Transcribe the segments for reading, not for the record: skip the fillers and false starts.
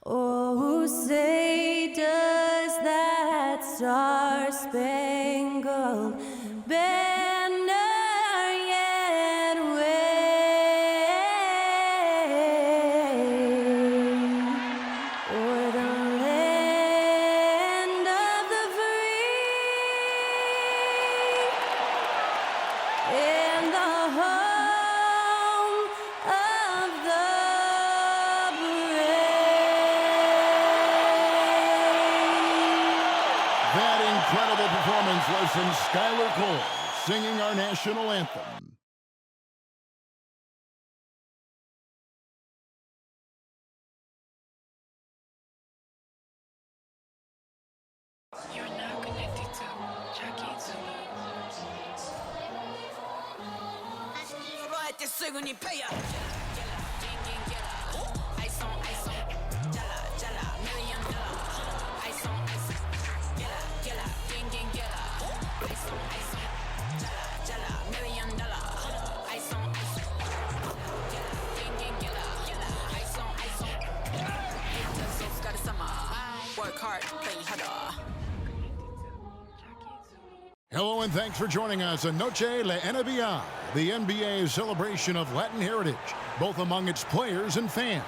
Oh, say does that star-spangled banner yet wave o'er the land of the free and the home of the That incredible performance was from Skylar Cole, singing our national anthem. You're now connected to Jackie Zulu. este segundo paya. Work hard, play harder. Hello and thanks for joining us on Noche La NBA, the NBA celebration of Latin heritage, both among its players and fans.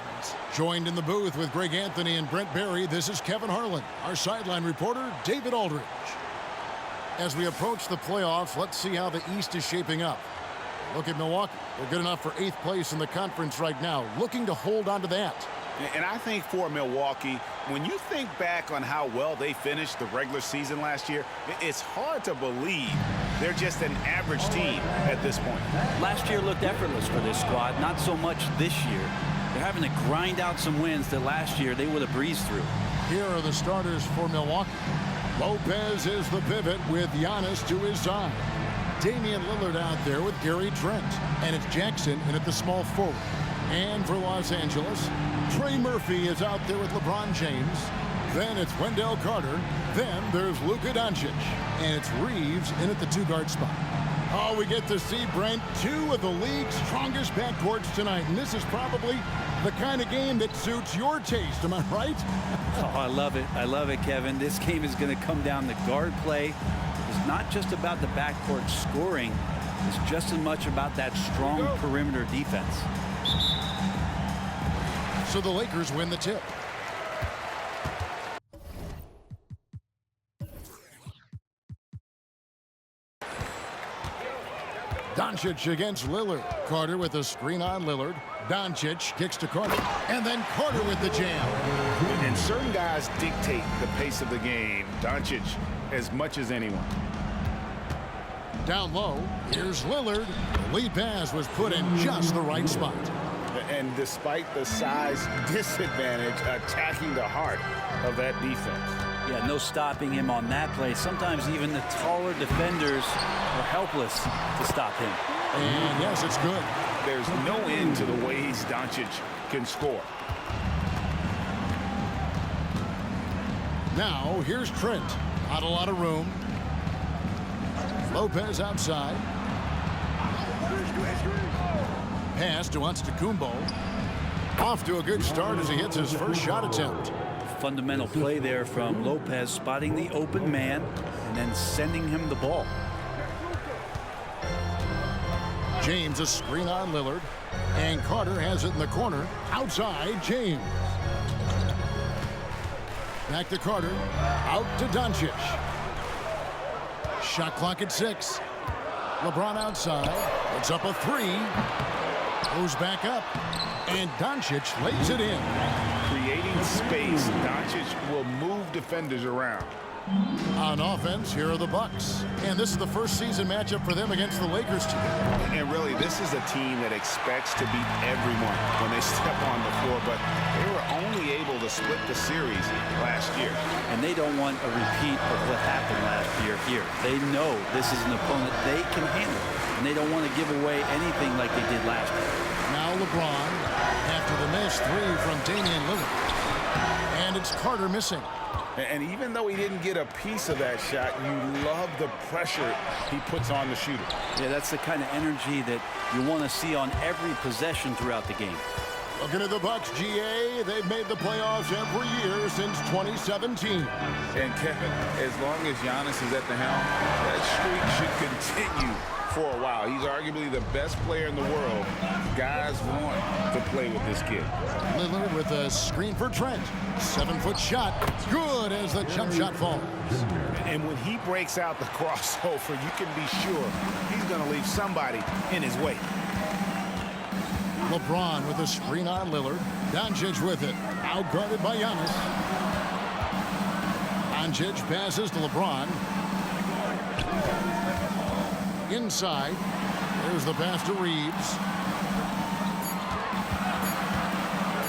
Joined in the booth with Greg Anthony and Brent Barry, this is Kevin Harlan, our sideline reporter, David Aldridge. As we approach the playoffs, let's see how the East is shaping up. Look at Milwaukee. They're good enough for 8th place in the conference right now, looking to hold on to that. And I think for Milwaukee, when you think back on how well they finished the regular season last year, it's hard to believe they're just an average team at this point. Last year looked effortless for this squad, not so much this year. They're having to grind out some wins that last year they would have breezed through. Here are the starters for Milwaukee. Lopez is the pivot with Giannis to his side. Damian Lillard out there with Gary Trent. And it's Jackson in at the small forward. And for Los Angeles, Trey Murphy is out there with LeBron James. Then it's Wendell Carter. Then there's Luka Doncic. And it's Reeves in at the 2-guard spot. Oh, we get to see, Brent, 2 of the league's strongest backcourts tonight. And this is probably the kind of game that suits your taste. Am I right? Oh, I love it. I love it, Kevin. This game is going to come down to guard play. It's not just about the backcourt scoring. It's just as much about that strong perimeter defense. So the Lakers win the tip. Doncic against Lillard. Carter with a screen on Lillard. Doncic kicks to Carter. And then Carter with the jam. And certain guys dictate the pace of the game. Doncic as much as anyone. Down low, here's Lillard. The lead pass was put in just the right spot. And despite the size disadvantage, attacking the heart of that defense. Yeah, no stopping him on that play. Sometimes even the taller defenders are helpless to stop him. And yes, it's good. There's no end to the ways Doncic can score. Now, here's Trent. Not a lot of room. Lopez outside. Pass to Antetokounmpo. Off to a good start as he hits his first shot attempt. Fundamental play there from Lopez, spotting the open man and then sending him the ball. James a screen on Lillard. And Carter has it in the corner. Outside, James. Back to Carter. Out to Doncic. Shot clock at 6. LeBron outside. It's up a 3. Goes back up. And Doncic lays it in. Creating space, Doncic will move defenders around. On offense, here are the Bucks. And this is the first season matchup for them against the Lakers team. And really, this is a team that expects to beat everyone when they step on the floor, but they were only able to split the series last year. And they don't want a repeat of what happened last year here. They know this is an opponent they can handle, and they don't want to give away anything like they did last year. Now LeBron, after the missed 3 from Damian Lillard. And it's Carter missing. And even though he didn't get a piece of that shot, you love the pressure he puts on the shooter. Yeah, that's the kind of energy that you want to see on every possession throughout the game. Looking at the Bucks, GA, they've made the playoffs every year since 2017. And Kevin, as long as Giannis is at the helm, that streak should continue for a while. He's arguably the best player in the world. Guys want to play with this kid. Lillard with a screen for Trent. 7-foot shot. Good as the jump shot falls. And when he breaks out the crossover, you can be sure he's going to leave somebody in his way. LeBron with a screen on Lillard. Doncic with it. Outguarded by Giannis. Doncic passes to LeBron. Inside. There's the pass to Reeves.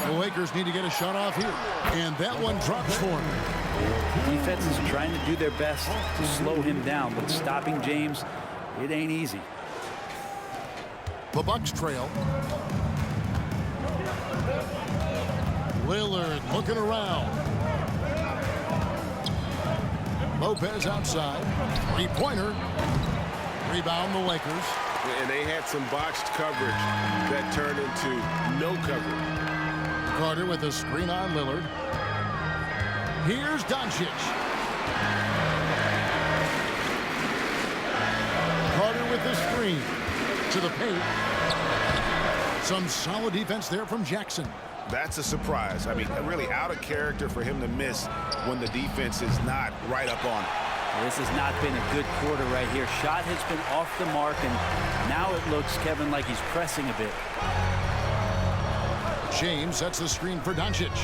The Lakers need to get a shot off here. And that one drops for him. Defense is trying to do their best to slow him down, but stopping James, it ain't easy. The Bucks trail. Lillard looking around. Lopez outside. Three-pointer. Rebound the Lakers. And they had some botched coverage that turned into no coverage. Carter with a screen on Lillard. Here's Doncic. Carter with the screen. To the paint. Some solid defense there from Jackson. That's a surprise. I mean, really out of character for him to miss when the defense is not right up on it. This has not been a good quarter right here. Shot has been off the mark, and now it looks, Kevin, like he's pressing a bit. James sets the screen for Doncic.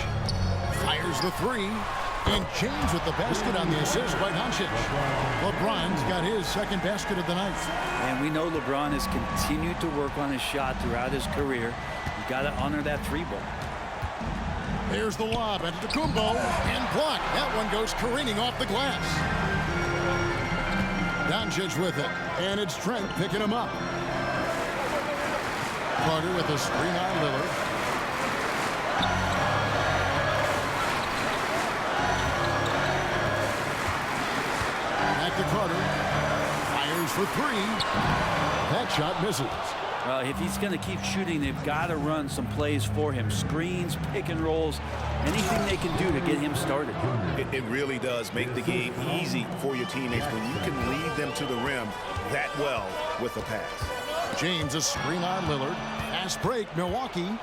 Fires the three. And James with the basket on the assist by Doncic. LeBron's got his second basket of the night. And we know LeBron has continued to work on his shot throughout his career. You got to honor that three ball. There's the lob Antetokounmpo and blocked. That one goes careening off the glass. Doncic with it, and it's Trent picking him up. Carter with a screen on Lillard. Back to Carter. Fires for three. That shot misses. Well, if he's going to keep shooting, they've got to run some plays for him. Screens, pick and rolls, anything they can do to get him started. It really does make the game easy for your teammates when you can lead them to the rim that well with a pass. James a screen on Lillard. Pass break, Milwaukee.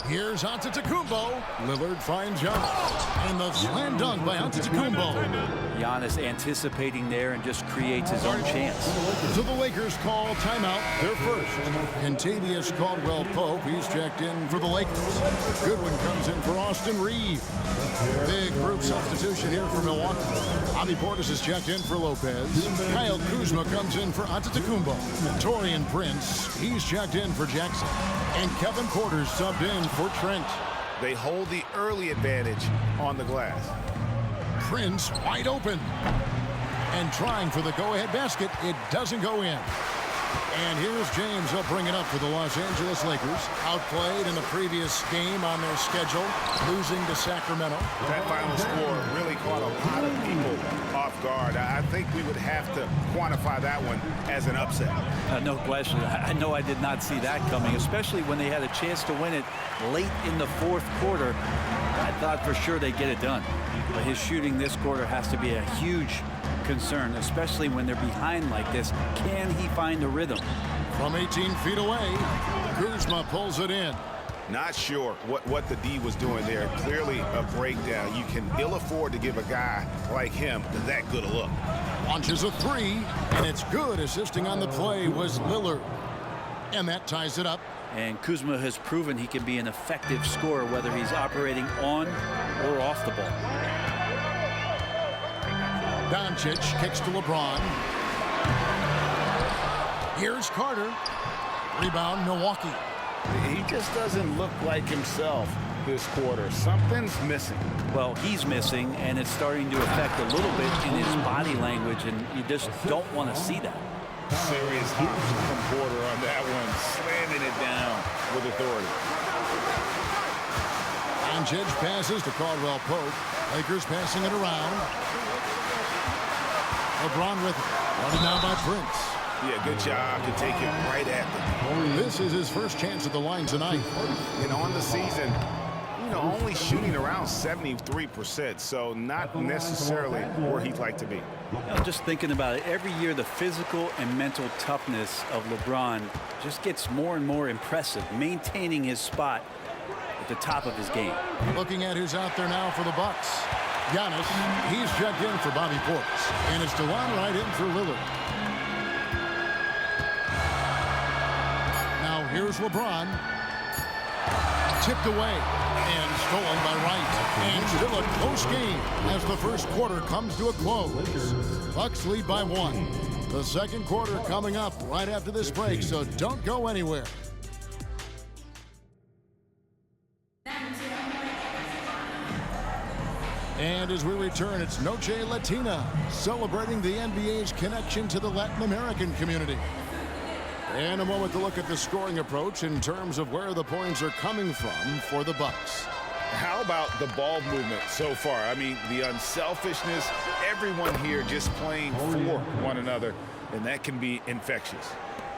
Here's Antetokounmpo. Lillard finds Giannis. And the slam dunk by Antetokounmpo. Giannis anticipating there and just creates his own chance. So the Lakers call timeout, their first. Kentavious Caldwell-Pope, he's checked in for the Lakers. Goodwin comes in for Austin Reeves. Big group substitution here for Milwaukee. Bobby Portis is checked in for Lopez. Kyle Kuzma comes in for Antetokounmpo. Taurean Prince, he's checked in for Jackson. And Kevin Porter's subbed in for Trent. They hold the early advantage on the glass. Prince wide open. And trying for the go-ahead basket. It doesn't go in. And here's James. He'll bring it up for the Los Angeles Lakers. Outplayed in the previous game on their schedule, losing to Sacramento. That final score really caught a lot of people off guard. I think we would have to quantify that one as an upset. No question. I know I did not see that coming, especially when they had a chance to win it late in the fourth quarter. I thought for sure they'd get it done. But his shooting this quarter has to be a huge concern, especially when they're behind like this. Can he find a rhythm? From 18 feet away, Kuzma pulls it in. Not sure what the D was doing there. Clearly a breakdown. You can ill afford to give a guy like him that good a look. Launches a three, and it's good. Assisting on the play was Lillard. And that ties it up. And Kuzma has proven he can be an effective scorer, whether he's operating on or off the ball. Doncic kicks to LeBron. Here's Carter. Rebound, Milwaukee. He just doesn't look like himself this quarter. Something's missing. Well, he's missing, and it's starting to affect a little bit in his body language, and you just don't want to see that. Serious hops from Porter on that one, slamming it down with authority. Doncic passes to Caldwell-Pope. Lakers passing it around. LeBron with it. Running now by Prince. Yeah, good job to take it right at them. This is his first chance at the line tonight. And on the season, only shooting around 73%, so not necessarily where he'd like to be. Just thinking about it, every year the physical and mental toughness of LeBron just gets more and more impressive, maintaining his spot at the top of his game. Looking at who's out there now for the Bucks. Giannis, he's checked in for Bobby Portis, and it's DeLon right in for Lillard. Now here's LeBron. Tipped away and stolen by Wright. And still a close game as the first quarter comes to a close. Bucks lead by 1. The second quarter coming up right after this break, so don't go anywhere. And as we return, it's Noche Latina, celebrating the NBA's connection to the Latin American community. And a moment to look at the scoring approach in terms of where the points are coming from for the Bucks. How about the ball movement so far? I mean, the unselfishness, everyone here just playing for one another, and that can be infectious.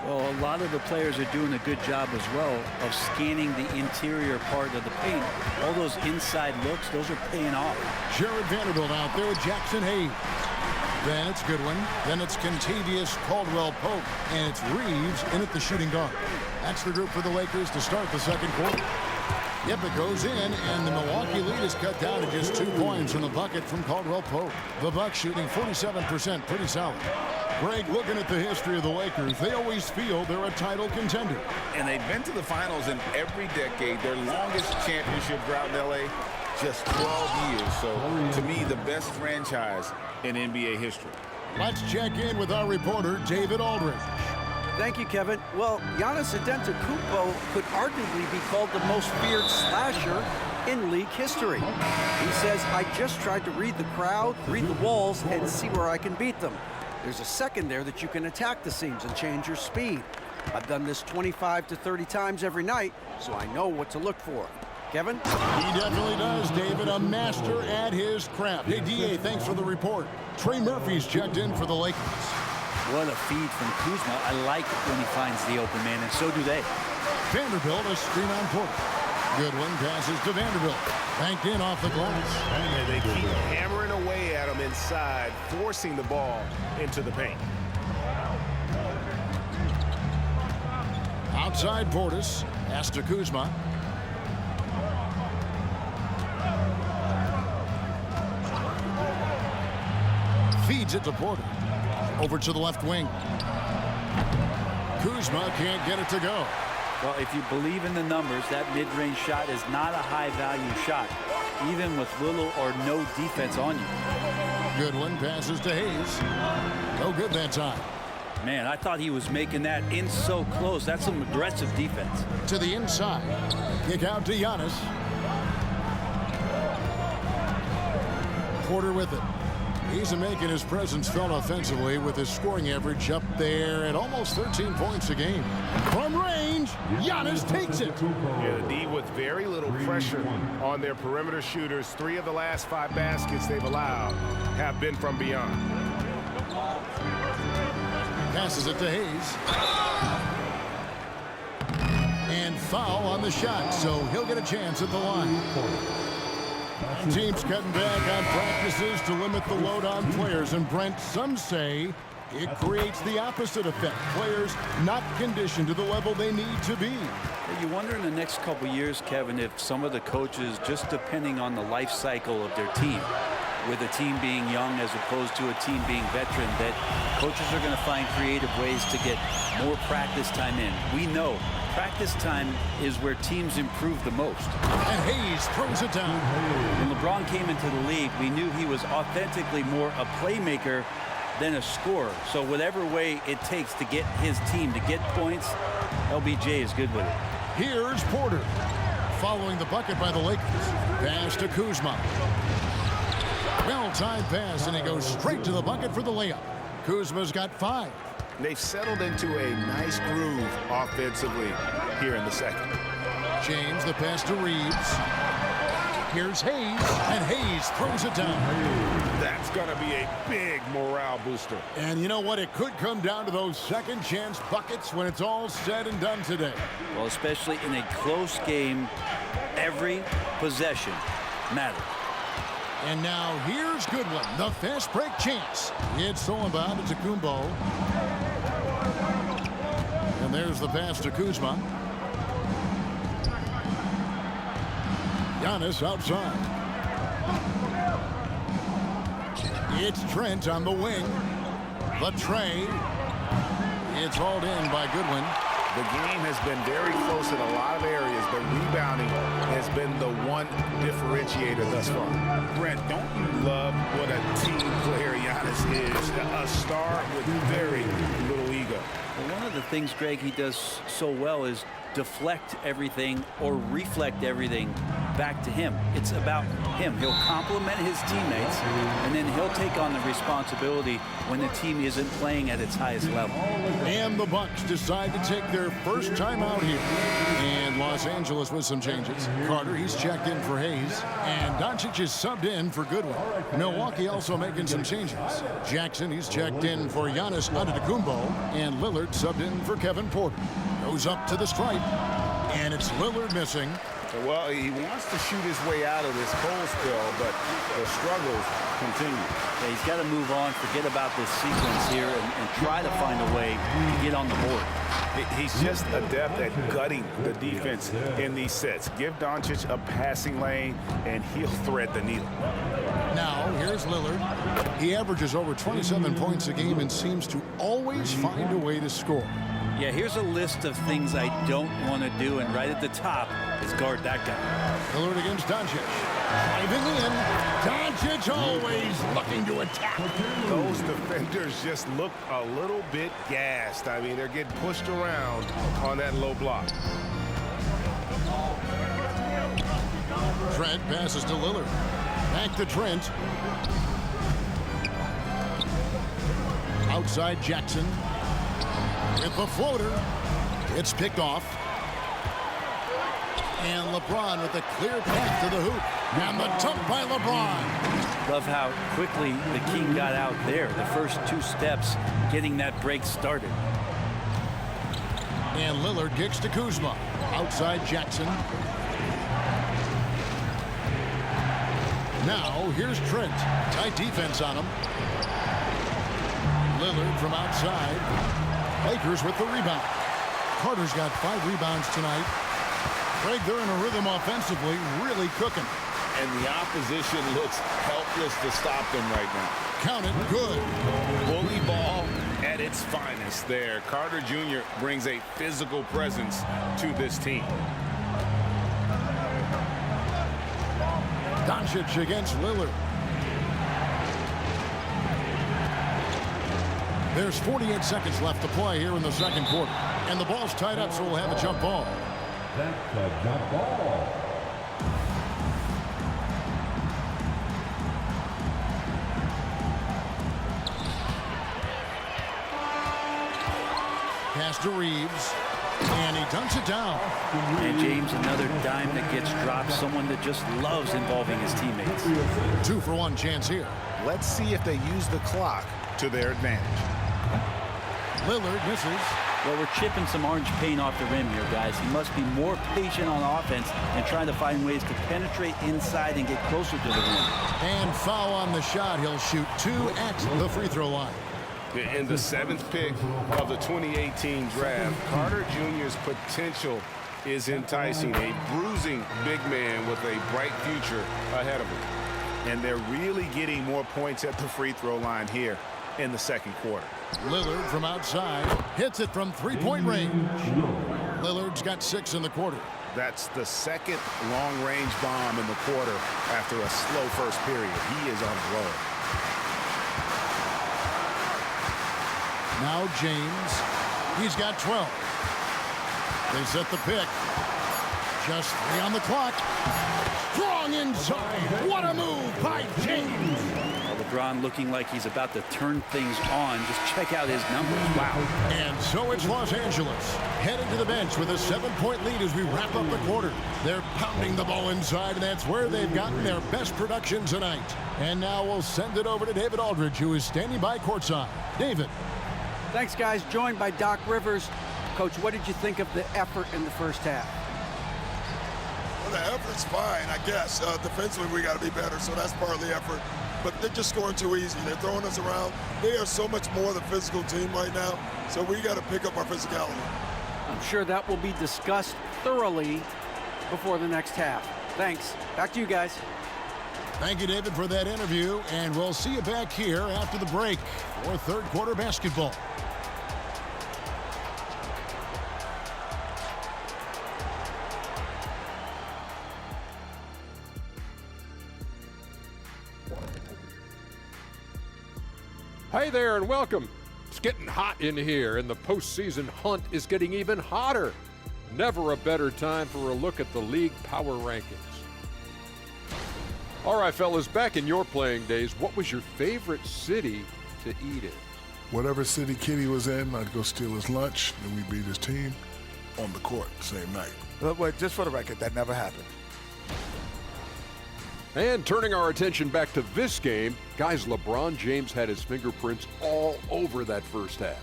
Well, a lot of the players are doing a good job as well of scanning the interior part of the paint. All those inside looks, those are paying off. Jared Vanderbilt out there with Jackson Hayes. Then it's Goodwin. Then it's Kentavious Caldwell-Pope. And it's Reeves in at the shooting guard. That's the group for the Lakers to start the second quarter. Yep, it goes in, and the Milwaukee lead is cut down to just 2 points from the bucket from Caldwell-Pope. The Bucks shooting 47%, pretty solid. Greg, looking at the history of the Lakers, they always feel they're a title contender. And they've been to the finals in every decade. Their longest championship drought in L.A., just 12 years. So, to me, the best franchise in NBA history. Let's check in with our reporter, David Aldridge. Thank you, Kevin. Well, Giannis Antetokounmpo could arguably be called the most feared slasher in league history. He says, I just tried to read the crowd, read the walls, and see where I can beat them. There's a second there that you can attack the seams and change your speed. I've done this 25 to 30 times every night, so I know what to look for. Kevin? He definitely does, David. A master at his craft. Hey, D.A., thanks for the report. Trey Murphy's checked in for the Lakers. What a feed from Kuzma. I like it when he finds the open man, and so do they. Vanderbilt, a screen on Porter. Goodwin passes to Vanderbilt. Banked in off the glass. And they keep hammering away at him inside, forcing the ball into the paint. Outside Portis. Pass to Kuzma. Feeds it to Porter. Over to the left wing. Kuzma can't get it to go. Well, if you believe in the numbers, that mid-range shot is not a high-value shot, even with little or no defense on you. Goodwin passes to Hayes. No good that time. Man, I thought he was making that in so close. That's some aggressive defense. To the inside. Kick out to Giannis. Porter with it. He's making his presence felt offensively with his scoring average up there at almost 13 points a game. From range, Giannis takes it. Yeah, the D with very little pressure on their perimeter shooters. 3 of the last 5 baskets they've allowed have been from beyond. Passes it to Hayes. And foul on the shot, so he'll get a chance at the line. Teams cutting back on practices to limit the load on players. And Brent, some say it creates the opposite effect. Players not conditioned to the level they need to be. You wonder in the next couple years, Kevin, if some of the coaches, just depending on the life cycle of their team, with a team being young as opposed to a team being veteran, that coaches are going to find creative ways to get more practice time in. We know practice time is where teams improve the most. And Hayes throws it down. When LeBron came into the league, we knew he was authentically more a playmaker than a scorer. So whatever way it takes to get his team to get points, LBJ is good with it. Here's Porter. Following the bucket by the Lakers. Pass to Kuzma. Well-timed pass, and he goes straight to the bucket for the layup. Kuzma's got 5. They've settled into a nice groove offensively here in the second. James, the pass to Reeves. Here's Hayes, and Hayes throws it down. That's going to be a big morale booster. And you know what? It could come down to those second chance buckets when it's all said and done today. Well, especially in a close game, every possession matters. And now here's Goodwin, the fast break chance. It's stolen by Antetokounmpo. And there's the pass to Kuzma. Giannis outside. It's Trent on the wing. The tray. It's hauled in by Goodwin. The game has been very close in a lot of areas, but rebounding has been the one differentiator thus far. Brent, don't you love what a team player Giannis is? A star with very little ego. Well, one of the things, Greg, he does so well is deflect everything or reflect everything back to him. It's about him. He'll compliment his teammates, and then he'll take on the responsibility when the team isn't playing at its highest level. And the Bucks decide to take their first time out here. And Los Angeles with some changes. Carter, he's checked in for Hayes. And Doncic is subbed in for Goodwin. Milwaukee also making some changes. Jackson, he's checked in for Giannis Antetokounmpo. And Lillard subbed in for Kevin Porter. Goes up to the stripe. And it's Lillard missing. Well, he wants to shoot his way out of this cold spell, but the struggles continue. Yeah, he's got to move on, forget about this sequence here, and try to find a way to get on the board. He's just adept at gutting the defense in these sets. Give Doncic a passing lane, and he'll thread the needle. Now, here's Lillard. He averages over 27 points a game and seems to always find a way to score. Yeah, here's a list of things I don't want to do, and right at the top is guard that guy. Lillard against Doncic. Driving in. Doncic always looking to attack. Those defenders just look a little bit gassed. I mean, they're getting pushed around on that low block. Trent passes to Lillard. Back to Trent. Outside Jackson. With the floater. It's picked off. And LeBron with a clear path to the hoop. And the dunk by LeBron. Love how quickly the King got out there. The first two steps getting that break started. And Lillard kicks to Kuzma. Outside Jackson. Now here's Trent. Tight defense on him. Lillard from outside. Lakers with the rebound. Carter's got 5 rebounds tonight. Craig, they're in a rhythm offensively, really cooking. And the opposition looks helpless to stop them right now. Count it, good. Bully ball at its finest there. Carter Jr. brings a physical presence to this team. Doncic against Lillard. There's 48 seconds left to play here in the second quarter. And the ball's tied up, so we'll have a jump ball. That's a jump ball. Pass to Reeves. And he dunks it down. And James, another dime that gets dropped. Someone that just loves involving his teammates. 2-for-1 chance here. Let's see if they use the clock to their advantage. Lillard misses. Well, we're chipping some orange paint off the rim here, guys. He must be more patient on offense and trying to find ways to penetrate inside and get closer to the rim. And foul on the shot. He'll shoot 2 at the free throw line. In the 7th pick of the 2018 draft, Carter Jr.'s potential is enticing. A bruising big man with a bright future ahead of him. And they're really getting more points at the free throw line here in the second quarter. Lillard from outside hits it from 3-point range. Lillard's got 6 in the quarter. That's the second long-range bomb in the quarter after a slow first period. He is on a roll. Now James. He's got 12. They set the pick. Just 3 on the clock. Strong inside. What a move by James. Well, the LeBron looking like he's about to turn things on. Just check out his numbers. Wow. And so it's Los Angeles heading to the bench with a 7-point lead as we wrap up the quarter. They're pounding the ball inside, and that's where they've gotten their best production tonight. And now we'll send it over to David Aldridge, who is standing by courtside. David. Thanks, guys. Joined by Doc Rivers. Coach, what did you think of the effort in the first half? Well, the effort's fine, I guess. Defensively, we got to be better, so that's part of the effort. But they're just scoring too easy. They're throwing us around. They are so much more the physical team right now, so we got to pick up our physicality. I'm sure that will be discussed thoroughly before the next half. Thanks. Back to you guys. Thank you, David, for that interview, and we'll see you back here after the break for third quarter basketball. Hey there and welcome. It's getting hot in here and the postseason hunt is getting even hotter. Never a better time for a look at the league power rankings. All right, fellas, back in your playing days, what was your favorite city to eat in? Whatever city Kitty was in, I'd go steal his lunch, and we beat his team on the court the same night. But wait, just for the record, that never happened. And turning our attention back to this game, guys, LeBron James had his fingerprints all over that first half.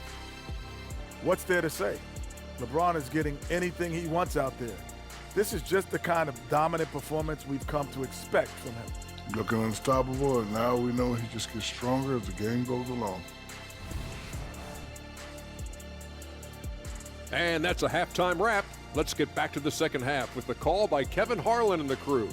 What's there to say? LeBron is getting anything he wants out there. This is just the kind of dominant performance we've come to expect from him. Looking unstoppable, and now we know he just gets stronger as the game goes along. And that's a halftime wrap. Let's get back to the second half with the call by Kevin Harlan and the crew.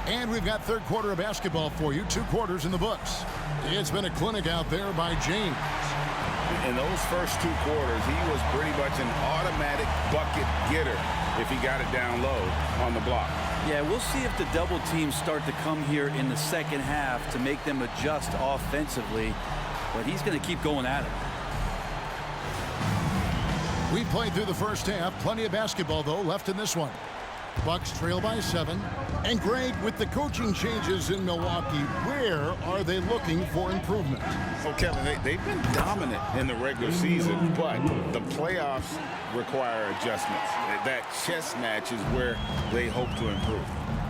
And we've got third quarter of basketball for you. 2 quarters in the books. It's been a clinic out there by James. In those first 2 quarters, he was pretty much an automatic bucket getter if he got it down low on the block. Yeah, we'll see if the double teams start to come here in the second half to make them adjust offensively. But he's going to keep going at it. We played through the first half. Plenty of basketball, though, left in this one. Bucks trail by 7. And Greg, with the coaching changes in Milwaukee, where are they looking for improvement? Well, Kevin, they've been dominant in the regular season, but the playoffs require adjustments. That chess match is where they hope to improve.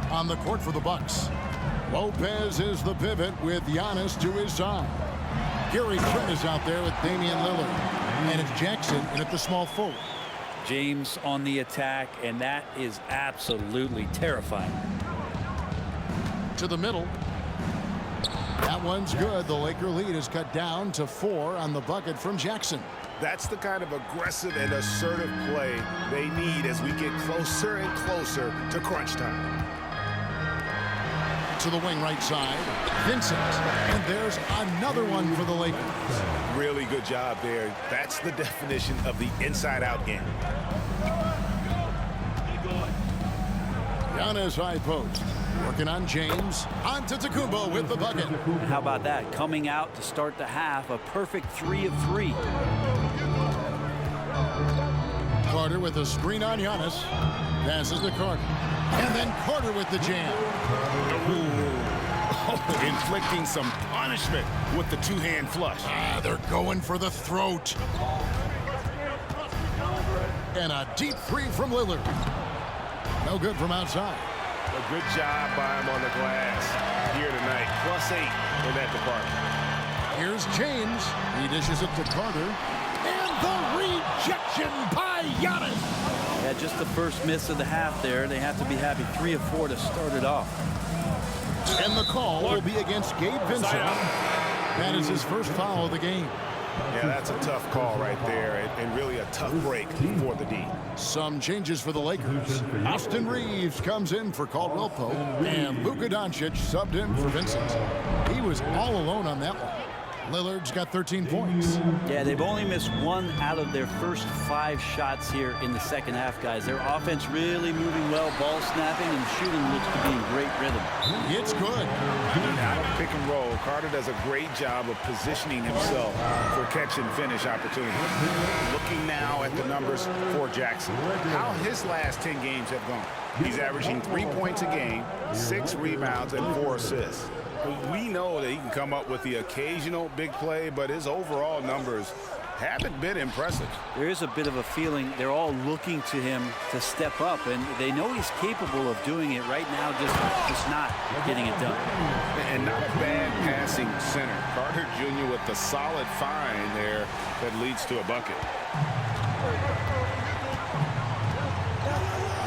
On the court for the Bucks, Lopez is the pivot with Giannis to his side. Gary Trent is out there with Damian Lillard. And it's Jackson in at the small forward. James on the attack, and that is absolutely terrifying. To the middle. That one's good. The Laker lead is cut down to 4 on the bucket from Jackson. That's the kind of aggressive and assertive play they need as we get closer and closer to crunch time. To the wing right side, Vincent. And there's another one for the Lakers. Really good job there. That's the definition of the inside-out game. Giannis high post. Working on James. On to Antetokounmpo with the bucket. And how about that? Coming out to start the half, a perfect 3 of 3. Carter with a screen on Giannis. Passes to Carter. And then Carter with the jam. Inflicting some punishment with the 2-hand flush. They're going for the throat. And a deep 3 from Lillard. No good from outside. A good job by him on the glass here tonight. +8 in that department. Here's James. He dishes it to Carter. And the rejection by Giannis. Yeah, just the first miss of the half there. They have to be happy. 3 of 4 to start it off. And the call will be against Gabe Vincent. That is his first foul of the game. Yeah, that's a tough call right there, and really a tough break for the D. Some changes for the Lakers. Austin Reeves comes in for Caldwell Pope, and Luka Doncic subbed in for Vincent. He was all alone on that one. Lillard's got 13 points. Yeah, they've only missed 1 out of their first 5 shots here in the second half, guys. Their offense really moving well, ball snapping, and shooting looks to be in great rhythm. It's good. Out of pick and roll, Carter does a great job of positioning himself for catch and finish opportunities. Looking now at the numbers for Jackson. How his last 10 games have gone. He's averaging 3 points a game, 6 rebounds, and 4 assists. We know that he can come up with the occasional big play, but his overall numbers haven't been impressive. There is a bit of a feeling they're all looking to him to step up, and they know he's capable of doing it right now, just not getting it done. And not a bad passing center. Carter Jr. with the solid find there that leads to a bucket.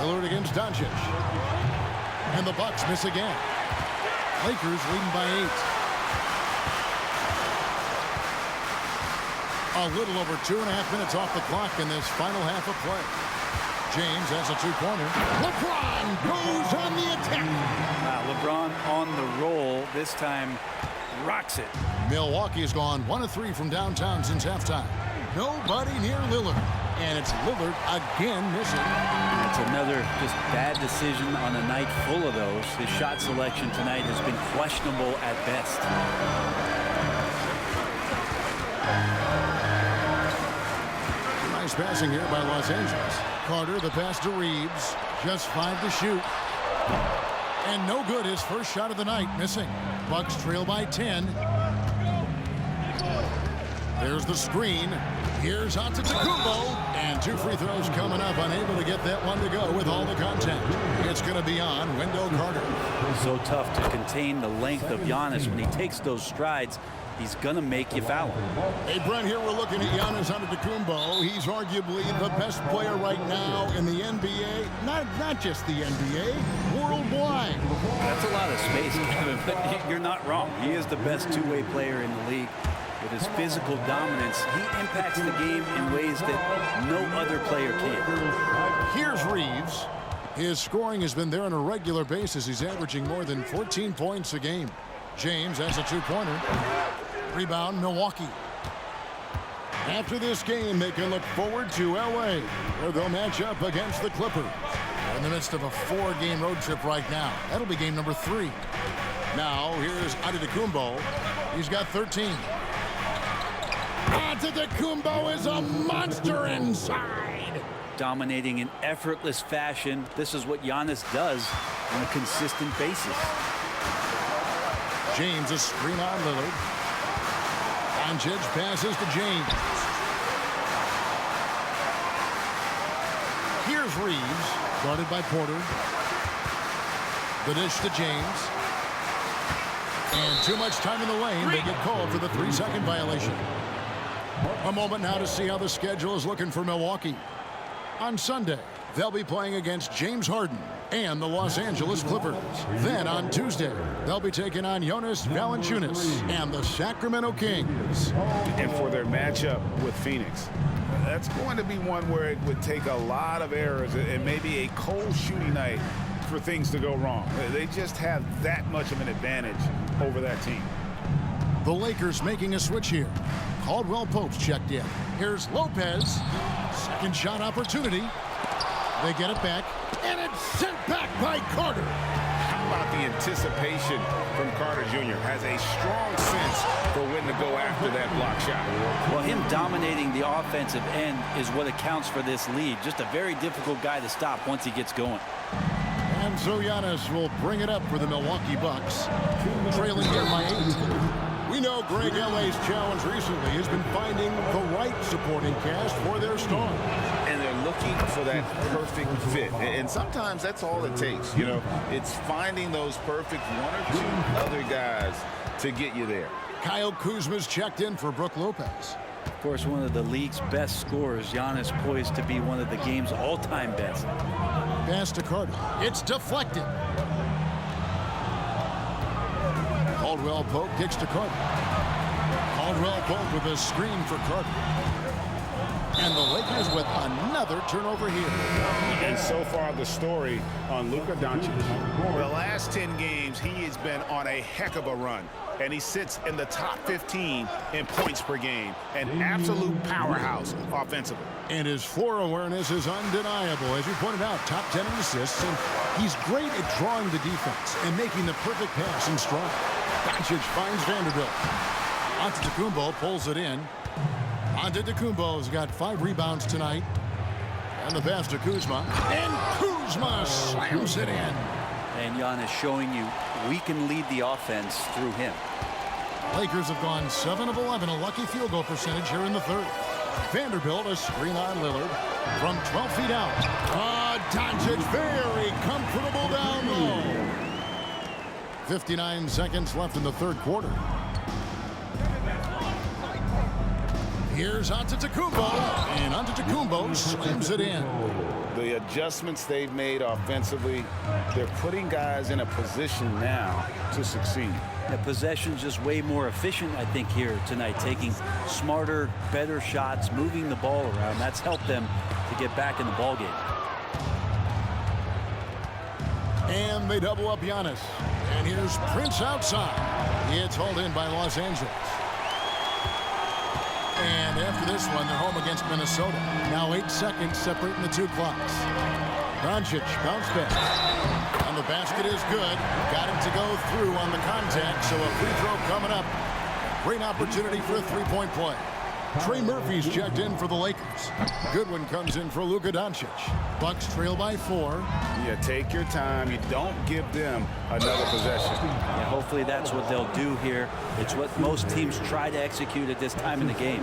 Lillard against Doncic. And the Bucks miss again. Lakers leading by 8. A little over 2.5 minutes off the clock in this final half of play. James has a 2-pointer. LeBron goes on the attack. Wow, LeBron on the roll. This time rocks it. Milwaukee has gone 1 of 3 from downtown since halftime. Nobody near Lillard. And it's Lillard again missing. It's another just bad decision on a night full of those. His shot selection tonight has been questionable at best. Nice passing here by Los Angeles. Carter, the pass to Reeves. Just 5 to shoot. And no good. His first shot of the night missing. Bucks trail by 10. There's the screen. Here's Antetokounmpo. And 2 free throws coming up. Unable to get that one to go with all the contact. It's going to be on Wendell Carter. So tough to contain the length of Giannis. When he takes those strides, he's going to make you foul him. Hey, Brent, here we're looking at Giannis Antetokounmpo. He's arguably the best player right now in the NBA. Not just the NBA, worldwide. That's a lot of space, Kevin, but you're not wrong. He is the best two-way player in the league. With his physical dominance, he impacts the game in ways that no other player can. Here's Reeves. His scoring has been there on a regular basis. He's averaging more than 14 points a game. James has a 2-pointer. Rebound, Milwaukee. After this game, they can look forward to L.A., where they'll match up against the Clippers. They're in the midst of a 4-game road trip right now. That'll be game number 3. Now, here's Antetokounmpo. He's got 13. Antetokounmpo is a monster inside. Dominating in effortless fashion. This is what Giannis does on a consistent basis. James, a screen on Lillard. Doncic passes to James. Here's Reeves, guarded by Porter. The dish to James. And too much time in the lane. They get called for the 3-second violation. A moment now to see how the schedule is looking for Milwaukee. On Sunday, they'll be playing against James Harden and the Los Angeles Clippers. Then on Tuesday, they'll be taking on Jonas Valanciunas and the Sacramento Kings. And for their matchup with Phoenix, that's going to be one where it would take a lot of errors and maybe a cold shooting night for things to go wrong. They just have that much of an advantage over that team. The Lakers making a switch here. Caldwell Pope's checked in. Here's Lopez. Second shot opportunity. They get it back, and it's sent back by Carter. How about the anticipation from Carter Jr. Has a strong sense for when to go after that block shot. Well, him dominating the offensive end is what accounts for this lead. Just a very difficult guy to stop once he gets going. And so Giannis will bring it up for the Milwaukee Bucks, trailing here by 8. We know Greg L.A.'s challenge recently has been finding the right supporting cast for their star. And they're looking for that perfect fit. And sometimes that's all it takes. You know, it's finding those perfect 1 or 2 other guys to get you there. Kyle Kuzma's checked in for Brook Lopez. Of course, one of the league's best scorers. Giannis poised to be one of the game's all-time best. Pass to Carter. It's deflected. Caldwell Pope kicks to Carter. Caldwell Pope with a screen for Carter. And the Lakers with another turnover here. And so far, the story on Luka Doncic. The last 10 games, he has been on a heck of a run. And he sits in the top 15 in points per game. An absolute powerhouse offensively. And his floor awareness is undeniable. As you pointed out, top 10 in assists. And he's great at drawing the defense and making the perfect pass in stride. Doncic finds Vanderbilt. Antetokounmpo pulls it in. Antetokounmpo's got 5 rebounds tonight. And the pass to Kuzma. And Kuzma slams it in. And Giannis showing you we can lead the offense through him. Lakers have gone 7 of 11, a lucky field goal percentage here in the third. Vanderbilt, a screen on Lillard from 12 feet out. Doncic very comfortable down low. 59 seconds left in the third quarter. Here's Antetokounmpo, and Antetokounmpo slams it in. The adjustments they've made offensively, they're putting guys in a position now to succeed. The possession's just way more efficient, I think, here tonight, taking smarter, better shots, moving the ball around. That's helped them to get back in the ball game. And they double up Giannis. And here's Prince outside. It's hauled in by Los Angeles. And after this one, they're home against Minnesota. Now 8 seconds separating the two clocks. Doncic bounce back. And the basket is good. Got him to go through on the contact, so a free throw coming up. Great opportunity for a three-point play. Trey Murphy's checked in for the Lakers. Goodwin comes in for Luka Doncic. Bucks trail by 4. Yeah, take your time. You don't give them another possession. Yeah, hopefully that's what they'll do here. It's what most teams try to execute at this time in the game.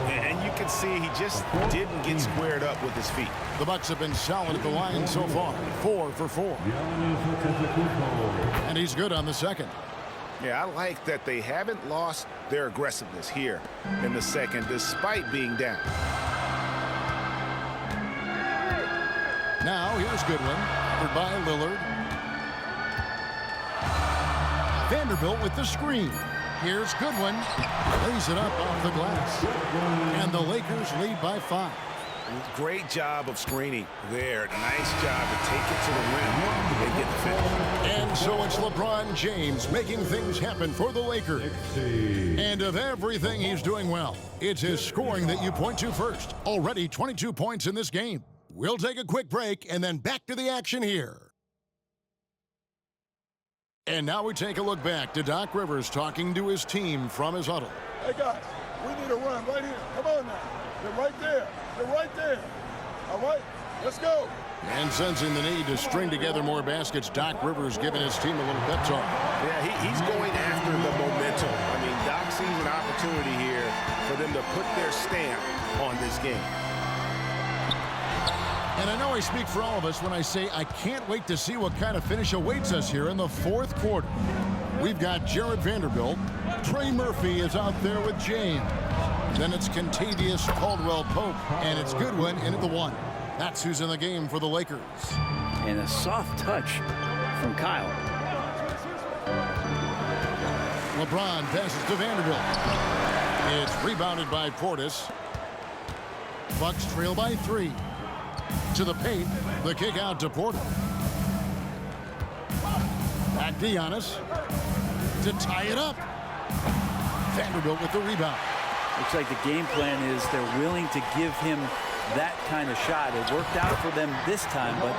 And you can see he just didn't get squared up with his feet. The Bucks have been solid at the line so far. 4 for 4. And he's good on the second. Yeah, I like that they haven't lost their aggressiveness here in the second, despite being down. Now, here's Goodwin, covered by Lillard. Vanderbilt with the screen. Here's Goodwin, lays it up off the glass. And the Lakers lead by 5. Great job of screening there. Nice job to take it to the rim and get the finish. And so it's LeBron James making things happen for the Lakers. And of everything he's doing well, it's his scoring that you point to first. Already 22 points in this game. We'll take a quick break and then back to the action here. And now we take a look back to Doc Rivers talking to his team from his huddle. Hey, guys, we need a run right here. Come on now. They're right there. They're right there. All right, let's go. And sensing the need to string together more baskets, Doc Rivers giving his team a little pep talk. Yeah, he's going after the momentum. I mean, Doc sees an opportunity here for them to put their stamp on this game. And I know I speak for all of us when I say I can't wait to see what kind of finish awaits us here in the fourth quarter. We've got Jared Vanderbilt. Trey Murphy is out there with James. Then it's Kentavious Caldwell-Pope, and it's Goodwin in at the 1. That's who's in the game for the Lakers. And a soft touch from Kyle. LeBron passes to Vanderbilt. It's rebounded by Portis. Bucks trail by 3. To the paint, the kick out to Porter. Back to Giannis to tie it up. Vanderbilt with the rebound. Looks like the game plan is they're willing to give him that kind of shot. It worked out for them this time, but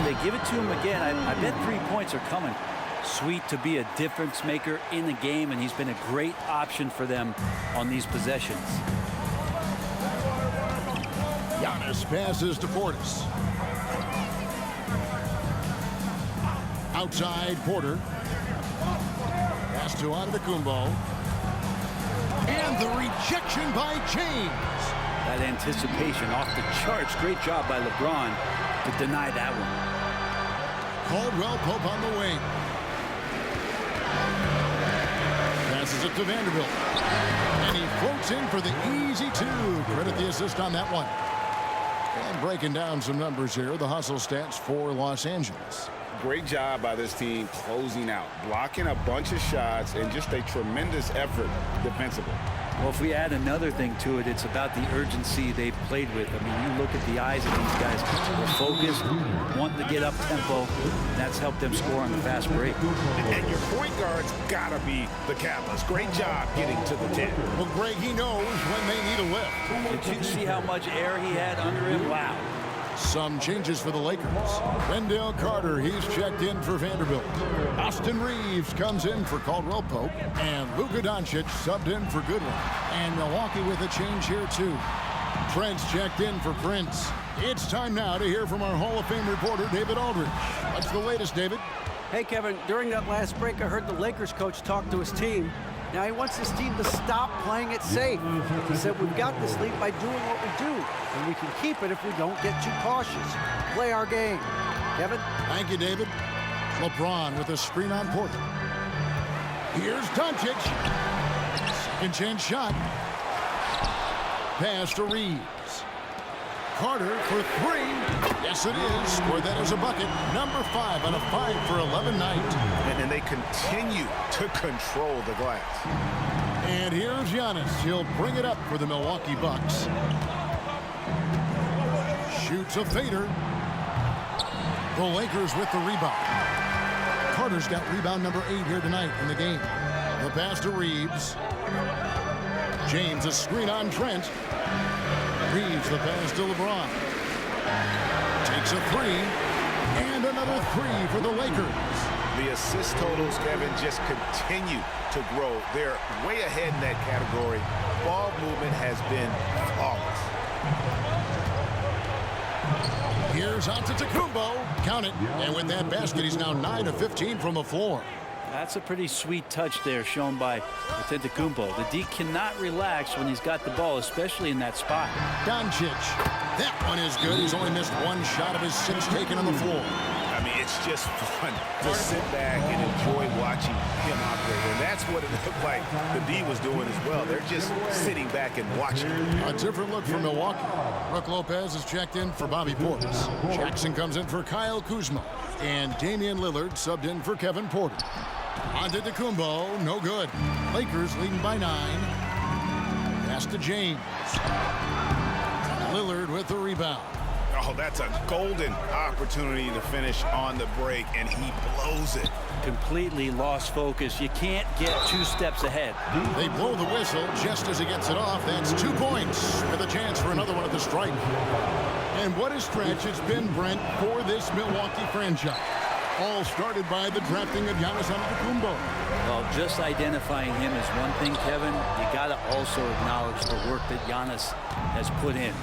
they give it to him again. I bet 3 points are coming. Sweet to be a difference maker in the game, and he's been a great option for them on these possessions. Giannis passes to Portis. Outside Porter. Pass to Antetokounmpo. And the rejection by James. That anticipation off the charts. Great job by LeBron to deny that one. Caldwell-Pope on the wing. Passes it to Vanderbilt. And he floats in for the easy 2. Credit the assist on that one. And breaking down some numbers here, the hustle stats for Los Angeles. Great job by this team closing out, blocking a bunch of shots, and just a tremendous effort defensively. Well, if we add another thing to it, it's about the urgency they've played with. I mean, you look at the eyes of these guys. They're focused, wanting to get up tempo. And that's helped them score on the fast break. And your point guard's got to be the catalyst. Great job getting to the 10. Well, Greg, he knows when they need a lift. Did you see how much air he had under him? Wow. Some changes for the Lakers. Wendell Carter, he's checked in for Vanderbilt. Austin Reeves comes in for Caldwell Pope. And Luka Doncic subbed in for Goodwin. And Milwaukee with a change here, too. Trent's checked in for Prince. It's time now to hear from our Hall of Fame reporter, David Aldridge. What's the latest, David? Hey, Kevin, during that last break, I heard the Lakers coach talk to his team. Now he wants his team to stop playing it safe. He said, we've got this lead by doing what we do, and we can keep it if we don't get too cautious. Play our game. Kevin? Thank you, David. LeBron with a screen on Porter. Here's Doncic. Second chance shot. Pass to Reeves. Carter for three. Yes, it is. Scored that as a bucket. Number 5 on a 5 for 11 night. And they continue to control the glass. And here's Giannis. He'll bring it up for the Milwaukee Bucks. Shoots a fader. The Lakers with the rebound. Carter's got rebound number 8 here tonight in the game. The pass to Reeves. James a screen on Trent. Reeves the pass to LeBron. Takes a 3. And another 3 for the Lakers. The assist totals, Kevin, just continue to grow. They're way ahead in that category. Ball movement has been flawless. Here's Antetokounmpo. Count it. And with that basket, he's now 9 of 15 from the floor. That's a pretty sweet touch there shown by Antetokounmpo. The D cannot relax when he's got the ball, especially in that spot. Doncic. That one is good. He's only missed 1 shot of his 6 taken on the floor. I mean, it's just fun to sit back and enjoy watching him operate. And that's what it looked like the D was doing as well. They're just sitting back and watching. A different look for Milwaukee. Brook Lopez is checked in for Bobby Portis. Jackson comes in for Kyle Kuzma. And Damian Lillard subbed in for Kevin Porter. Antetokounmpo, no good. Lakers leading by 9. Pass to James. Lillard with the rebound. Oh, that's a golden opportunity to finish on the break, and he blows it. Completely lost focus. You can't get 2 steps ahead. They blow the whistle just as he gets it off. That's 2 points with a chance for another one at the stripe. And what a stretch it's been, Brent, for this Milwaukee franchise. All started by the drafting of Giannis Antetokounmpo. Well, just identifying him is one thing, Kevin. You got to also acknowledge the work that Giannis has put in.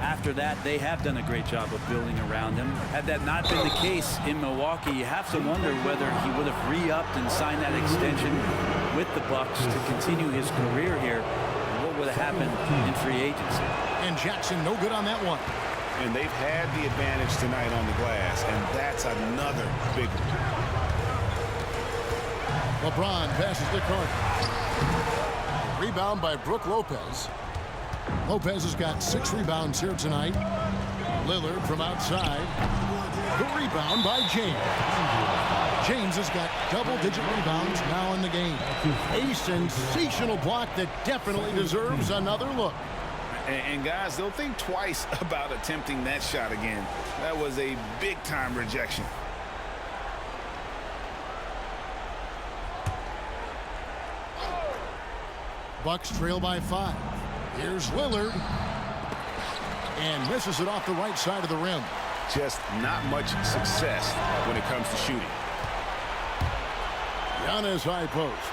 After that, they have done a great job of building around him. Had that not been the case in Milwaukee, you have to wonder whether he would have re-upped and signed that extension with the Bucks to continue his career here. And what would have happened in free agency? And Jackson no good on that one. And they've had the advantage tonight on the glass, and that's another big one. LeBron passes to Carter. Rebound by Brook Lopez. Lopez has got 6 rebounds here tonight. Lillard from outside. The rebound by James. James has got double-digit rebounds now in the game. A sensational block that definitely deserves another look. And guys, they'll think twice about attempting that shot again. That was a big-time rejection. Bucks trail by 5. Here's Lillard. And misses it off the right side of the rim. Just not much success when it comes to shooting. Giannis high post.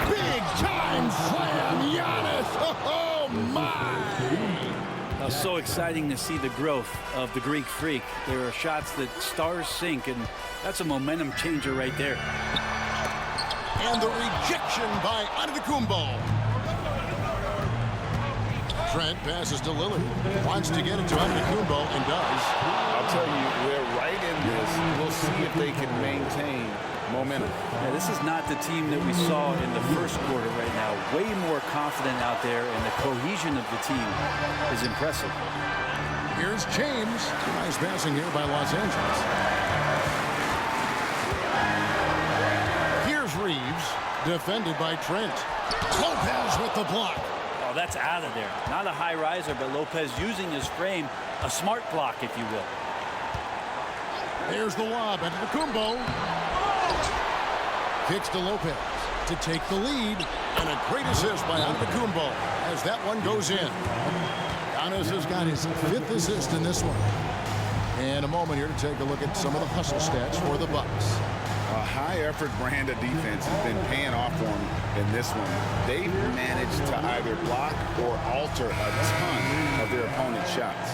Big time slam, Giannis. Oh my! So exciting to see the growth of the Greek Freak. There are shots that stars sink, and that's a momentum changer right there. And the rejection by Antetokounmpo. Trent passes to Lillard. Wants to get it to Antetokounmpo and does. I'll tell you, we're right in this. We'll see if they can maintain momentum. Yeah, this is not the team that we saw in the first quarter right now. Way more confident out there, and the cohesion of the team is impressive. Here's James. Nice passing here by Los Angeles. Here's Reeves, defended by Trent. Lopez with the block. Oh, that's out of there. Not a high riser, but Lopez using his frame. A smart block, if you will. There's the lob into the Kumbo. Kicks to Lopez to take the lead. And a great assist by Antetokounmpo as that one goes in. Giannis has got his 5th assist in this one. And a moment here to take a look at some of the hustle stats for the Bucks. A high-effort brand of defense has been paying off for them in this one. They've managed to either block or alter a ton of their opponent's shots.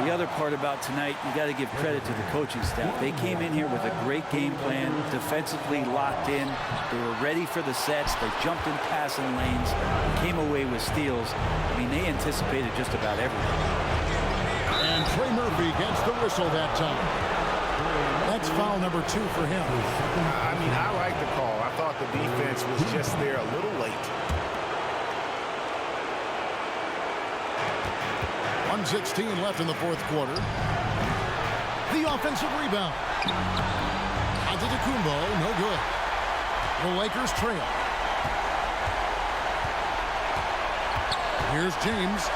The other part about tonight, you got to give credit to the coaching staff. They came in here with a great game plan, defensively locked in. They were ready for the sets. They jumped in passing lanes, came away with steals. I mean, they anticipated just about everything. And Trey Murphy gets the whistle that time. That's foul number 2 for him. I mean, I like the call. I thought the defense was just there a little late. 1:16 left in the 4th quarter. The offensive rebound. Antetokounmpo, no good. The Lakers trail. Here's James.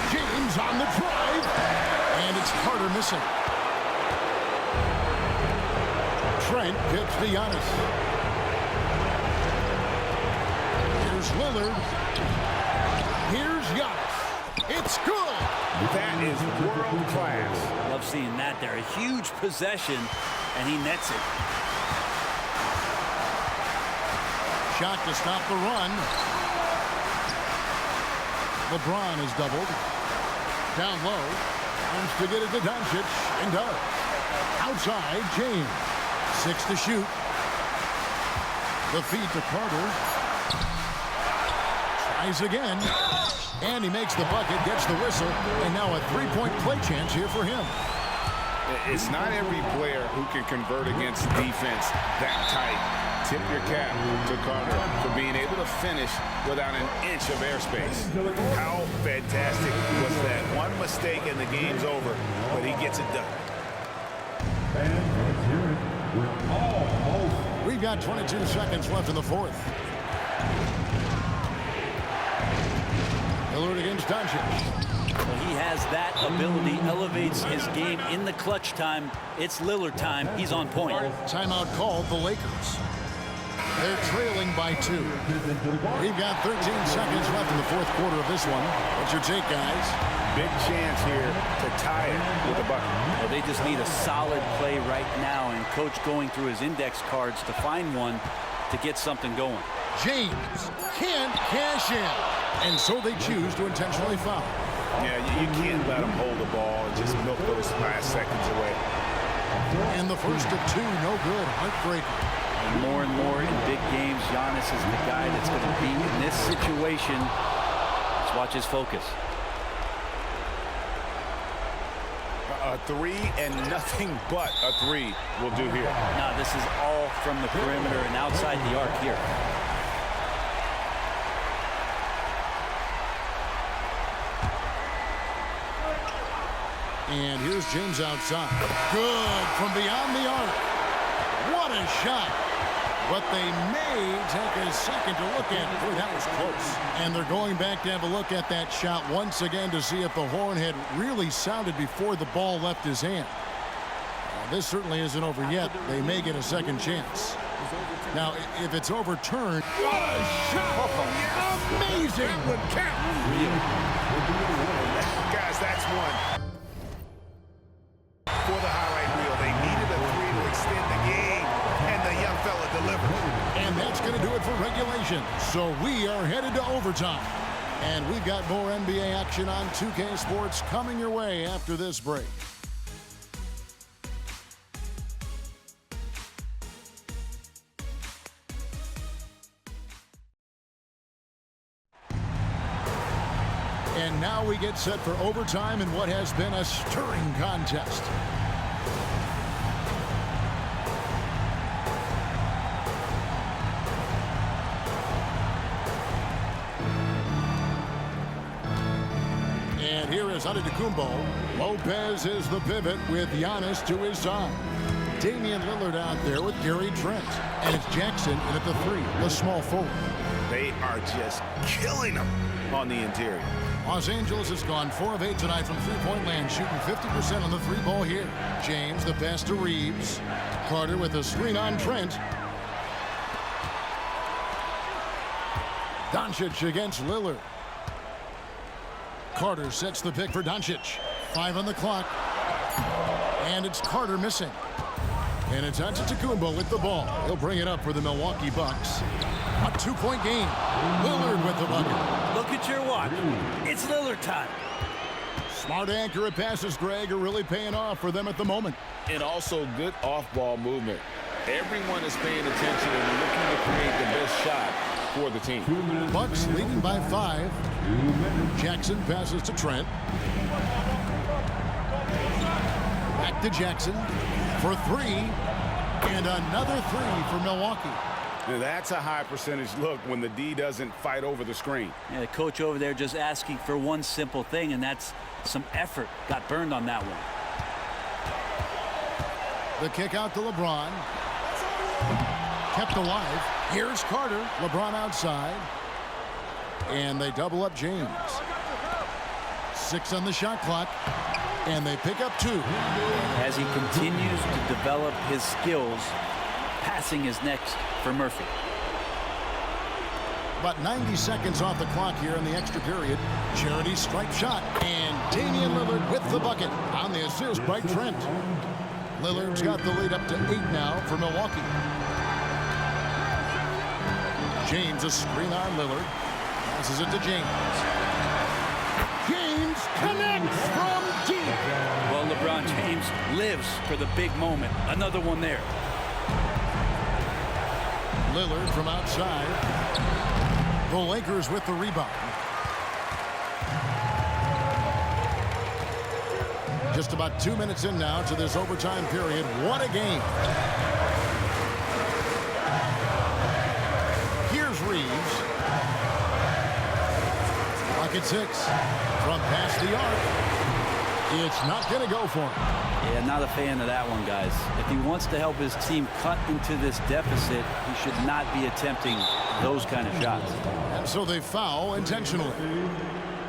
James on the drive. And it's Carter missing. Trent kicks to Giannis. Here's Lillard. Here's Giannis. It's good. That is world class. Love seeing that there. A huge possession, and he nets it. Shot to stop the run. LeBron is doubled. Down low. Wants to get it to Doncic, and does. Outside, James. 6 to shoot. The feed to Carter. Tries again. And he makes the bucket, gets the whistle, and now a 3-point play chance here for him. It's not every player who can convert against defense that tight. Tip your cap to Carter for being able to finish without an inch of airspace. How fantastic was that? One mistake and the game's over, but he gets it done. We've got 22 seconds left in the 4th. Lillard against Doncic. Well, he has that ability, elevates his game in the clutch time. It's Lillard time. He's on point. Timeout called the Lakers. They're trailing by 2. We've got 13 seconds left in the 4th quarter of this one. What's your take, guys? Big chance here to tie it with a bucket. Well, they just need a solid play right now, and Coach going through his index cards to find one to get something going. James can't cash in, and so they choose to intentionally foul. Yeah, you can't let them hold the ball and just milk those last seconds away. And the first of 2, no good. Heartbreaker. And more in big games, Giannis is the guy that's going to be in this situation. Let's watch his focus. A 3 and nothing but a 3 will do here. Now, this is all from the perimeter and outside the arc here. And here's James outside. Good from beyond the arc. What a shot. But they may take a second to look at it. Boy, that was close. And they're going back to have a look at that shot once again to see if the horn had really sounded before the ball left his hand. This certainly isn't over yet. They may get a second chance. Now, if it's overturned, what a shot! Amazing! That would count. Guys, that's one. For the highlight reel, they needed a 3 to extend the game, and the young fella delivered. And that's going to do it for regulation. So we are headed to overtime. And we've got more NBA action on 2K Sports coming your way after this break. And now we get set for overtime in what has been a stirring contest. And here is Antetokounmpo. Lopez is the pivot with Giannis to his side. Damian Lillard out there with Gary Trent. And it's Jackson in at the 3, the small forward. They are just killing them on the interior. Los Angeles has gone 4 of 8 tonight from three-point land, shooting 50% on the three ball here. James, the pass to Reeves. Carter with a screen on Trent. Doncic against Lillard. Carter sets the pick for Doncic. 5 on the clock. And it's Carter missing. And it's Antetokounmpo with the ball. He'll bring it up for the Milwaukee Bucks. A 2-point game. Lillard with the bucket. Look at your watch. It's Lillard time. Smart accurate passes, Greg, are really paying off for them at the moment. And also good off-ball movement. Everyone is paying attention and looking to create the best shot for the team. Bucks leading by 5. Jackson passes to Trent. Back to Jackson for 3. And another 3 for Milwaukee. Now that's a high percentage look when the D doesn't fight over the screen. Yeah, the coach over there just asking for one simple thing, and that's some effort. Got burned on that one. The kick out to LeBron. Kept alive. Here's Carter. LeBron outside. And they double up James. 6 on the shot clock. And they pick up 2. As he continues to develop his skills, passing is next for Murphy. About 90 seconds off the clock here in the extra period. Charity stripe shot. And Damian Lillard with the bucket on the assist by Trent. Lillard's got the lead up to 8 now for Milwaukee. James, a screen on Lillard. Passes it to James. James connects from deep. Well, LeBron James lives for the big moment. Another one there. Lillard from outside. The Lakers with the rebound. Just about 2 minutes in now to this overtime period. What a game. Here's Reeves. Bucket 6 from past the arc. It's not going to go for him. Yeah, not a fan of that one, guys. If he wants to help his team cut into this deficit, he should not be attempting those kind of shots. And so they foul intentionally.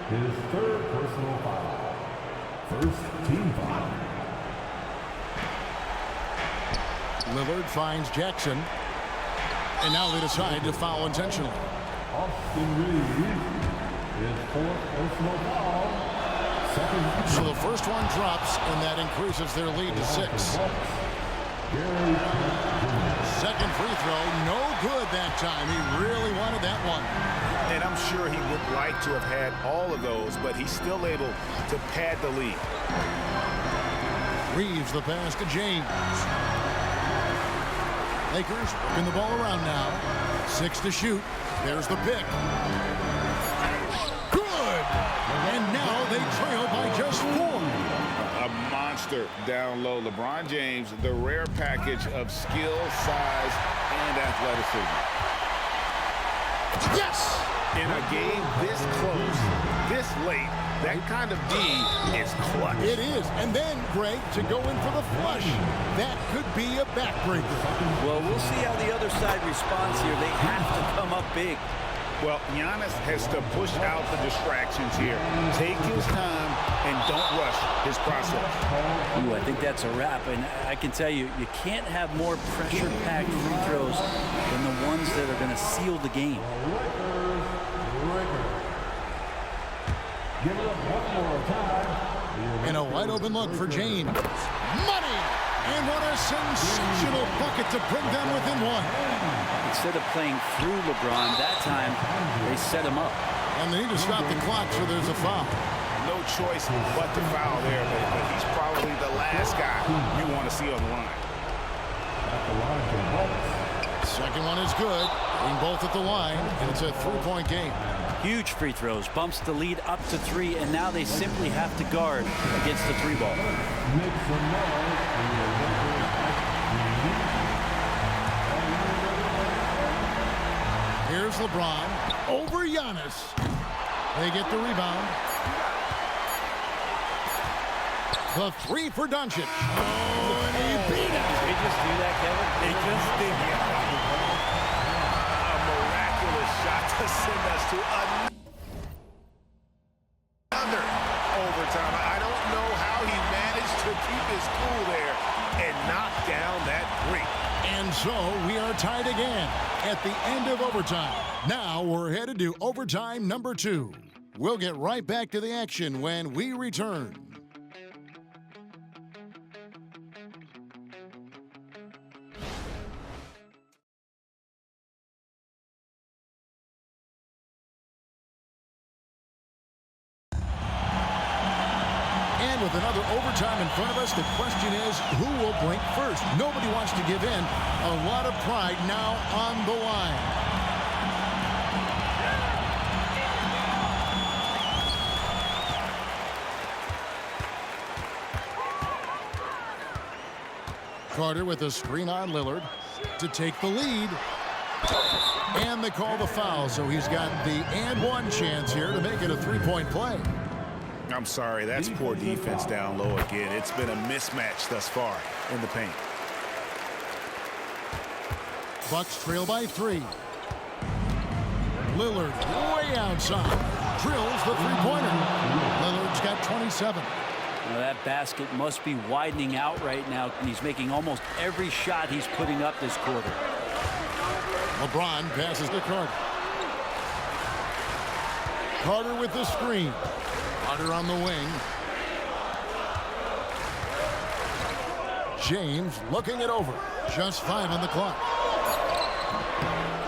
His third personal foul. First team foul. Lillard finds Jackson. And now they decide to foul intentionally. Austin Reeves. His fourth personal foul. So the first one drops, and that increases their lead to 6. Second free throw, no good that time. He really wanted that one. And I'm sure he would like to have had all of those, but he's still able to pad the lead. Reeves the pass to James. Lakers working the ball around now. 6 to shoot. There's the pick. Good! And now they trail by just 4. A monster down low. LeBron James, the rare package of skill, size, and athleticism. Yes! In a game this close, this late, that kind of D is clutch. It is. And then, Greg, to go in for the flush. That could be a backbreaker. Well, we'll see how the other side responds here. They have to come up big. Well, Giannis has to push out the distractions here. Take his time and don't rush his process. Ooh, I think that's a wrap. And I can tell you, you can't have more pressure-packed free throws than the ones that are going to seal the game. Give it up one more time. And a wide open look for James. Money! And what a sensational bucket to bring them within 1. Instead of playing through LeBron, that time they set him up. And they need to stop the clock, so there's a foul. No choice but to foul there, but he's probably the last guy you want to see on the line. Second one is good. Being both at the line, and it's a 3-point game. Huge free throws, bumps the lead up to 3, and now they simply have to guard against the 3 ball. Make some noise. Here's LeBron over Giannis. They get the rebound. The 3 for Doncic. Oh, and he beat it. Did they just do that, Kevin? They just did. A miraculous shot to send us to another overtime. I don't know how he managed to keep his cool there and knock down that three. And so we are tied again at the end of overtime. Now we're headed to overtime number 2. We'll get right back to the action when we return. And with another overtime in front of us, the question is, who will blink first? Nobody wants to give in. A lot of pride now on the line. Carter with a screen on Lillard to take the lead. And they call the foul, so he's got the and one chance here to make it a three-point play. I'm sorry, that's poor defense down low again. It's been a mismatch thus far in the paint. Bucks trail by 3. Lillard way outside. Drills the three-pointer. Lillard's got 27. Well, that basket must be widening out right now, and he's making almost every shot he's putting up this quarter. LeBron passes to Carter. Carter with the screen. Carter on the wing. James looking it over. Just 5 on the clock.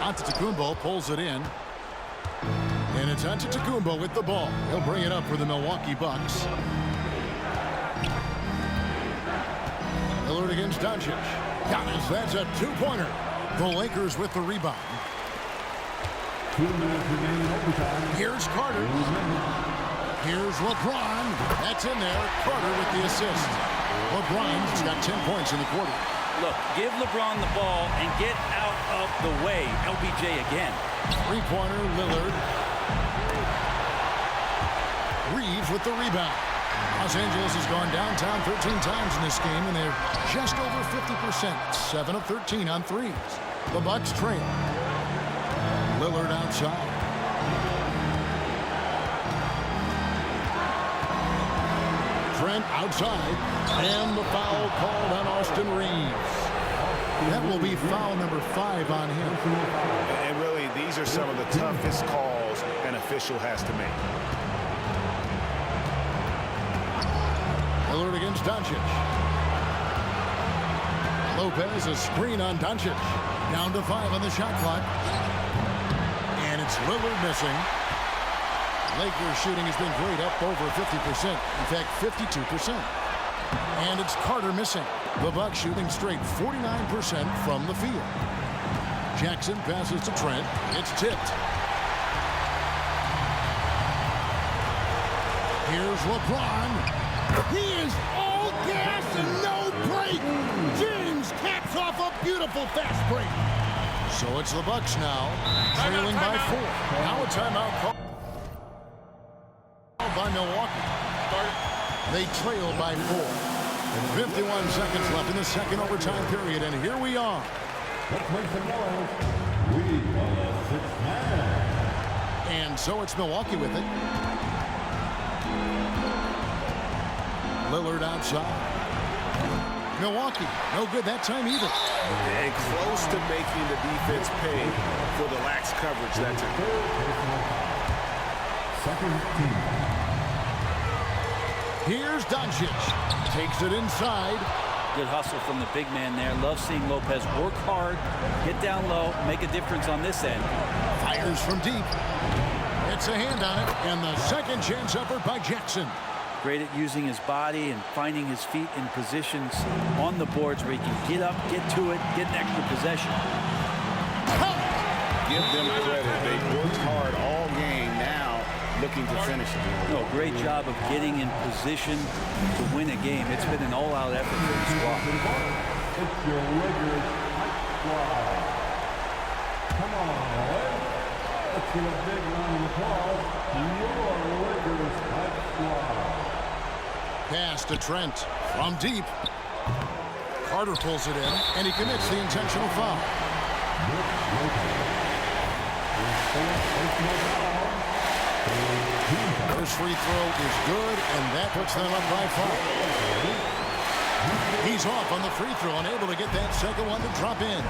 Antetokounmpo pulls it in. And it's Antetokounmpo with the ball. He'll bring it up for the Milwaukee Bucks. Lillard against Doncic. Giannis, that's a two-pointer. The Lakers with the rebound. 2 minutes remaining overtime. Here's Carter. Here's LeBron. That's in there. Carter with the assist. LeBron's got 10 points in the quarter. Look, give LeBron the ball and get out of the way. LBJ again. Three-pointer, Lillard. Reeves with the rebound. Los Angeles has gone downtown 13 times in this game, and they're just over 50%. 7 of 13 on threes. The Bucks trail. Lillard outside. Trent outside. And the foul called on Austin Reeves. That will be foul number 5 on him. And really, these are some of the toughest calls an official has to make. Lillard against Doncic. Lopez, a screen on Doncic. Down to 5 on the shot clock. And it's Lillard missing. Lakers shooting has been great, up over 50%. In fact, 52%. And it's Carter missing. The Bucks shooting straight 49% from the field. Jackson passes to Trent. It's tipped. Here's LeBron. He is all gas and no break. James caps off a beautiful fast break. So it's the Bucks now, trailing by 4. Now a timeout call by Milwaukee. They trail by 4. 51 seconds left in the second overtime period, and here we are. Let's make some noise. We are a 6-man. And so it's Milwaukee with it. Lillard outside. Milwaukee, no good that time either. And close to making the defense pay for the lax coverage that took. Second team. Here's Doncic. Takes it inside. Good hustle from the big man there. Love seeing Lopez work hard, get down low, make a difference on this end. Fires from deep. It's a hand on it, and the second chance effort by Jackson. Great at using his body and finding his feet in positions on the boards where he can get up, get to it, get an extra possession. Give them credit. They've worked hard all game, now looking to finish it. No, great job of getting in position to win a game. It's been an all-out effort for the squad. It's your Lakers squad. Come on, boys. Let's give a big round of applause to your Lakers squad. Pass to Trent from deep. Carter pulls it in, and he commits the intentional foul. First free throw is good, and that puts them up by 5. He's off on the free throw, unable to get that second one to drop in.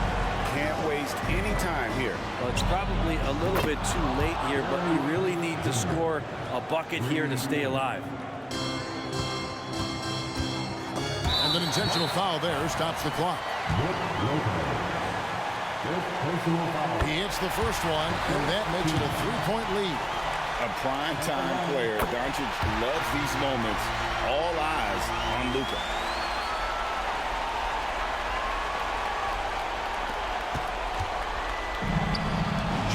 Can't waste any time here. Well, it's probably a little bit too late here, but you really need to score a bucket here to stay alive. And an intentional foul there stops the clock. He hits the first one, and that makes it a 3-point lead. A prime-time player. Doncic loves these moments. All eyes on Luka.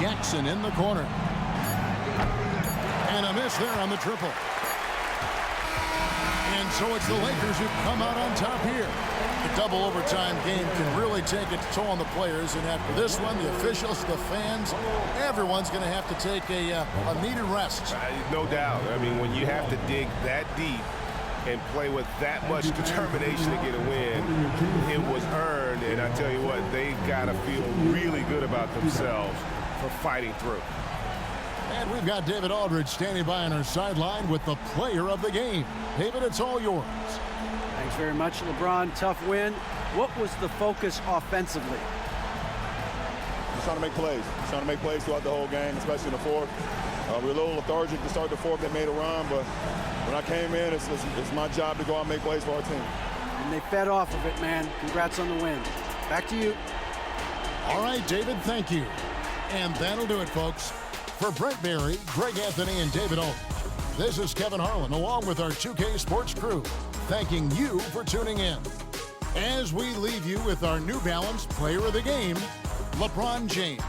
Jackson in the corner. And a miss there on the triple. And so it's the Lakers who come out on top here. The double overtime game can really take its toll on the players, and after this one, the officials, the fans, everyone's going to have to take a needed rest. No doubt. I mean, when you have to dig that deep and play with that much determination to get a win, it was earned, and I tell you what, they've got to feel really good about themselves for fighting through. And we've got David Aldridge standing by on our sideline with the player of the game. David, it's all yours. Thanks very much, LeBron. Tough win. What was the focus offensively? Just trying to make plays. Just trying to make plays throughout the whole game, especially in the fourth. We were a little lethargic to start the fourth. They made a run, but when I came in, it's my job to go out and make plays for our team. And they fed off of it, man. Congrats on the win. Back to you. All right, David, thank you. And that'll do it, folks. For Brent Barry, Greg Anthony, and David Aldridge, this is Kevin Harlan, along with our 2K Sports crew, thanking you for tuning in. As we leave you with our New Balance Player of the Game, LeBron James.